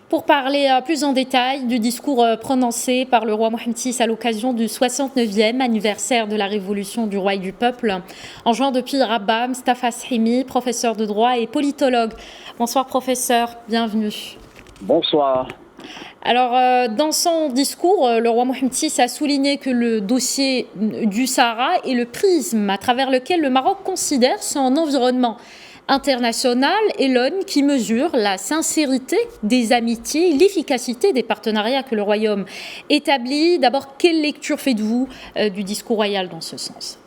pour parler plus en détail du discours prononcé par le roi Mohammed VI à l'occasion du 69e anniversaire de la Révolution du roi et du peuple. En juin depuis Rabat, Mustafa Shimi, professeur de droit et politologue. Bonsoir professeur, bienvenue. Bonsoir. Alors, dans son discours, le roi Mohammed VI a souligné que le dossier du Sahara est le prisme à travers lequel le Maroc considère son environnement international et l'aune qui mesure la sincérité des amitiés, l'efficacité des partenariats que le royaume établit. D'abord, quelle lecture faites-vous du discours royal dans ce sens ?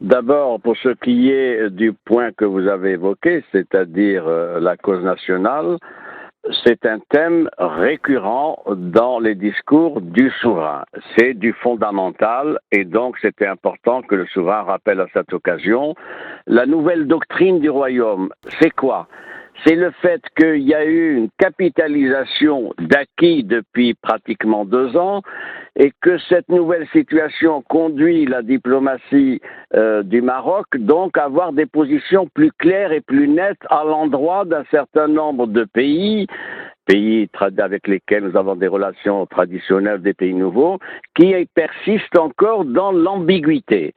D'abord, pour ce qui est du point que vous avez évoqué, c'est-à-dire la cause nationale, c'est un thème récurrent dans les discours du souverain. C'est du fondamental et donc c'était important que le souverain rappelle à cette occasion la nouvelle doctrine du royaume. C'est quoi ? C'est le fait qu'il y a eu une capitalisation d'acquis depuis pratiquement 2 ans et que cette nouvelle situation conduit la diplomatie du Maroc donc à avoir des positions plus claires et plus nettes à l'endroit d'un certain nombre de pays avec lesquels nous avons des relations traditionnelles, des pays nouveaux, qui persistent encore dans l'ambiguïté.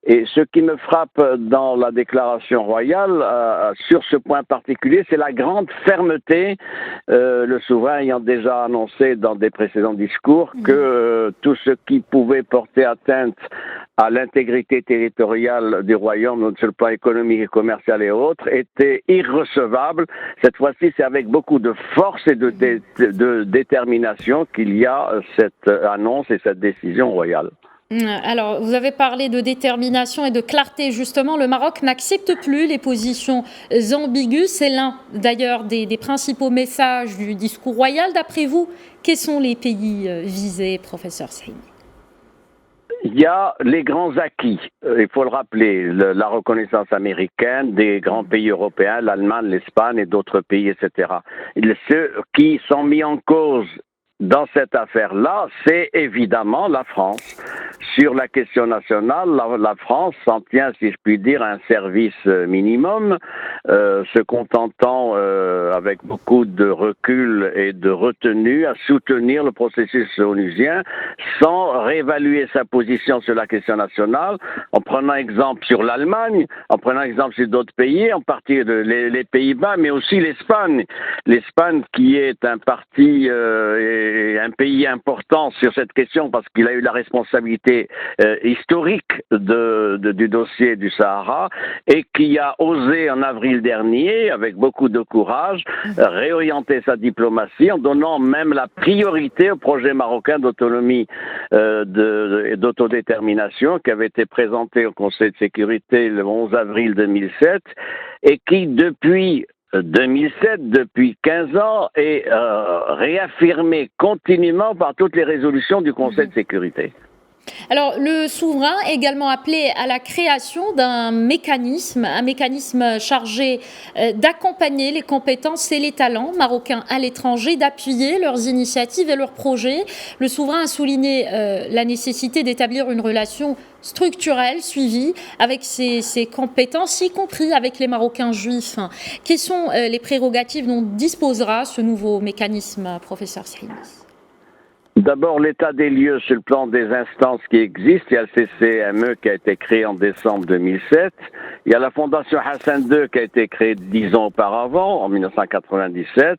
Et ce qui me frappe dans la déclaration royale, sur ce point particulier, c'est la grande fermeté, le souverain ayant déjà annoncé dans des précédents discours que tout ce qui pouvait porter atteinte à l'intégrité territoriale du royaume, sur le plan économique et commercial et autres, était irrecevable. Cette fois-ci, c'est avec beaucoup de force et de détermination qu'il y a cette annonce et cette décision royale. Alors, vous avez parlé de détermination et de clarté. Justement, le Maroc n'accepte plus les positions ambiguës. C'est l'un, d'ailleurs, des principaux messages du discours royal. D'après vous, quels sont les pays visés, professeur Shimi ? Il y a les grands acquis, il faut le rappeler, la reconnaissance américaine des grands pays européens, l'Allemagne, l'Espagne et d'autres pays, etc. Ceux qui sont mis en cause dans cette affaire-là, c'est évidemment la France. Sur la question nationale, la France s'en tient, si je puis dire, à un service minimum, se contentant, avec beaucoup de recul et de retenue, à soutenir le processus onusien, sans réévaluer sa position sur la question nationale, en prenant exemple sur l'Allemagne, en prenant exemple sur d'autres pays, en partie les Pays-Bas, mais aussi l'Espagne. L'Espagne qui est un parti et un pays important sur cette question parce qu'il a eu la responsabilité historique du dossier du Sahara et qui a osé en avril dernier, avec beaucoup de courage, réorienter sa diplomatie en donnant même la priorité au projet marocain d'autonomie et d'autodétermination qui avait été présenté au Conseil de sécurité le 11 avril 2007 et qui depuis 2007, depuis 15 ans, est réaffirmé continuellement par toutes les résolutions du Conseil de sécurité. Alors, le souverain a également appelé à la création d'un mécanisme, chargé d'accompagner les compétences et les talents marocains à l'étranger, d'appuyer leurs initiatives et leurs projets. Le souverain a souligné la nécessité d'établir une relation structurelle, suivie avec ces compétences, y compris avec les Marocains juifs. Quelles sont les prérogatives dont disposera ce nouveau mécanisme, professeur Shimi ? D'abord, l'état des lieux sur le plan des instances qui existent. Il y a le CCME qui a été créé en décembre 2007. Il y a la Fondation Hassan II qui a été créée 10 ans auparavant, en 1997.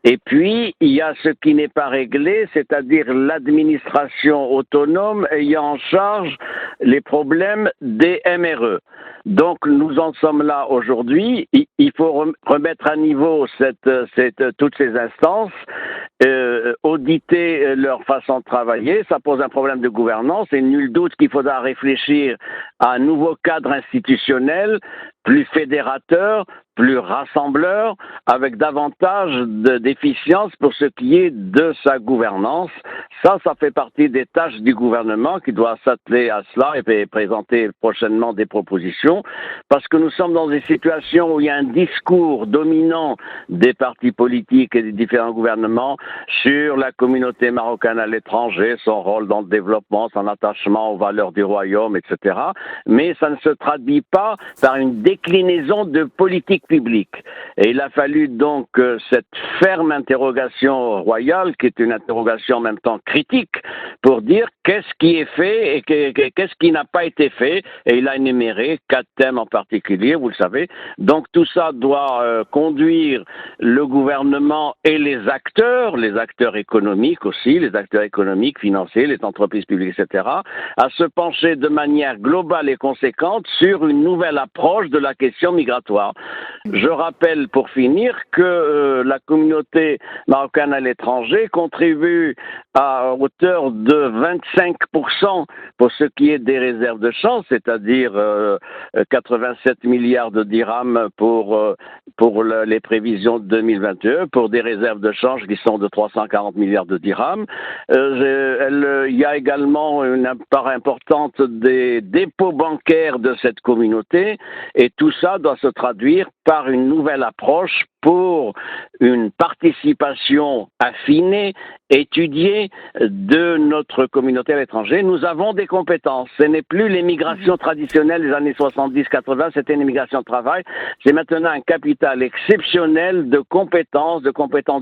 Et puis, il y a ce qui n'est pas réglé, c'est-à-dire l'administration autonome ayant en charge les problèmes des MRE. Donc, nous en sommes là aujourd'hui. Il faut remettre à niveau toutes ces instances, auditer leur façon de travailler. Ça pose un problème de gouvernance et nul doute qu'il faudra réfléchir à un nouveau cadre institutionnel plus fédérateur, plus rassembleur, avec davantage d'efficience pour ce qui est de sa gouvernance. Ça fait partie des tâches du gouvernement qui doit s'atteler à cela et présenter prochainement des propositions, parce que nous sommes dans des situations où il y a un discours dominant des partis politiques et des différents gouvernements sur la communauté marocaine à l'étranger, son rôle dans le développement, son attachement aux valeurs du royaume, etc. Mais ça ne se traduit pas par une déclinaison de politique publique. Et il a fallu donc cette ferme interrogation royale, qui est une interrogation en même temps critique, pour dire qu'est-ce qui est fait et qu'est-ce qui n'a pas été fait. Et il a énuméré 4 thèmes en particulier, vous le savez. Donc tout ça doit conduire le gouvernement et les acteurs économiques aussi, les acteurs économiques, financiers, les entreprises publiques, etc., à se pencher de manière globale et conséquente sur une nouvelle approche de la question migratoire. Je rappelle pour finir que la communauté marocaine à l'étranger contribue à hauteur de 25% pour ce qui est des réserves de change, c'est-à-dire 87 milliards de dirhams pour les prévisions de 2021, pour des réserves de change qui sont de 340 milliards de dirhams. Il y a également une part importante des dépôts bancaires de cette communauté, et tout ça doit se traduire par une nouvelle approche pour une participation affinée, étudiée de notre communauté à l'étranger. Nous avons des compétences. Ce n'est plus l'immigration traditionnelle des années 70-80, c'était une immigration de travail. C'est maintenant un capital exceptionnel de compétences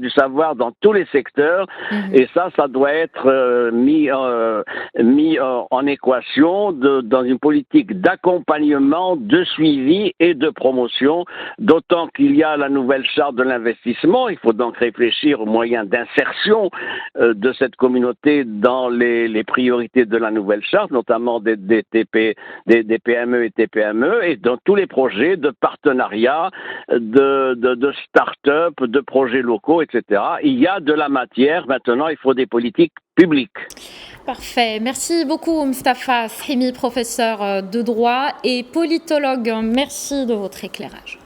du savoir dans tous les secteurs. Et ça doit être mis en équation dans une politique d'accompagnement, de suivi et de promotion, d'autant qu'il y a la nouvelle charte de l'investissement. Il faut donc réfléchir aux moyens d'insertion de cette communauté dans les priorités de la nouvelle charte, notamment des PME et TPME, et dans tous les projets de partenariat, de start-up, de projets locaux, etc. Il y a de la matière. Maintenant, il faut des politiques publiques. Parfait. Merci beaucoup, Mustapha Srimi, professeur de droit et politologue. Merci de votre éclairage.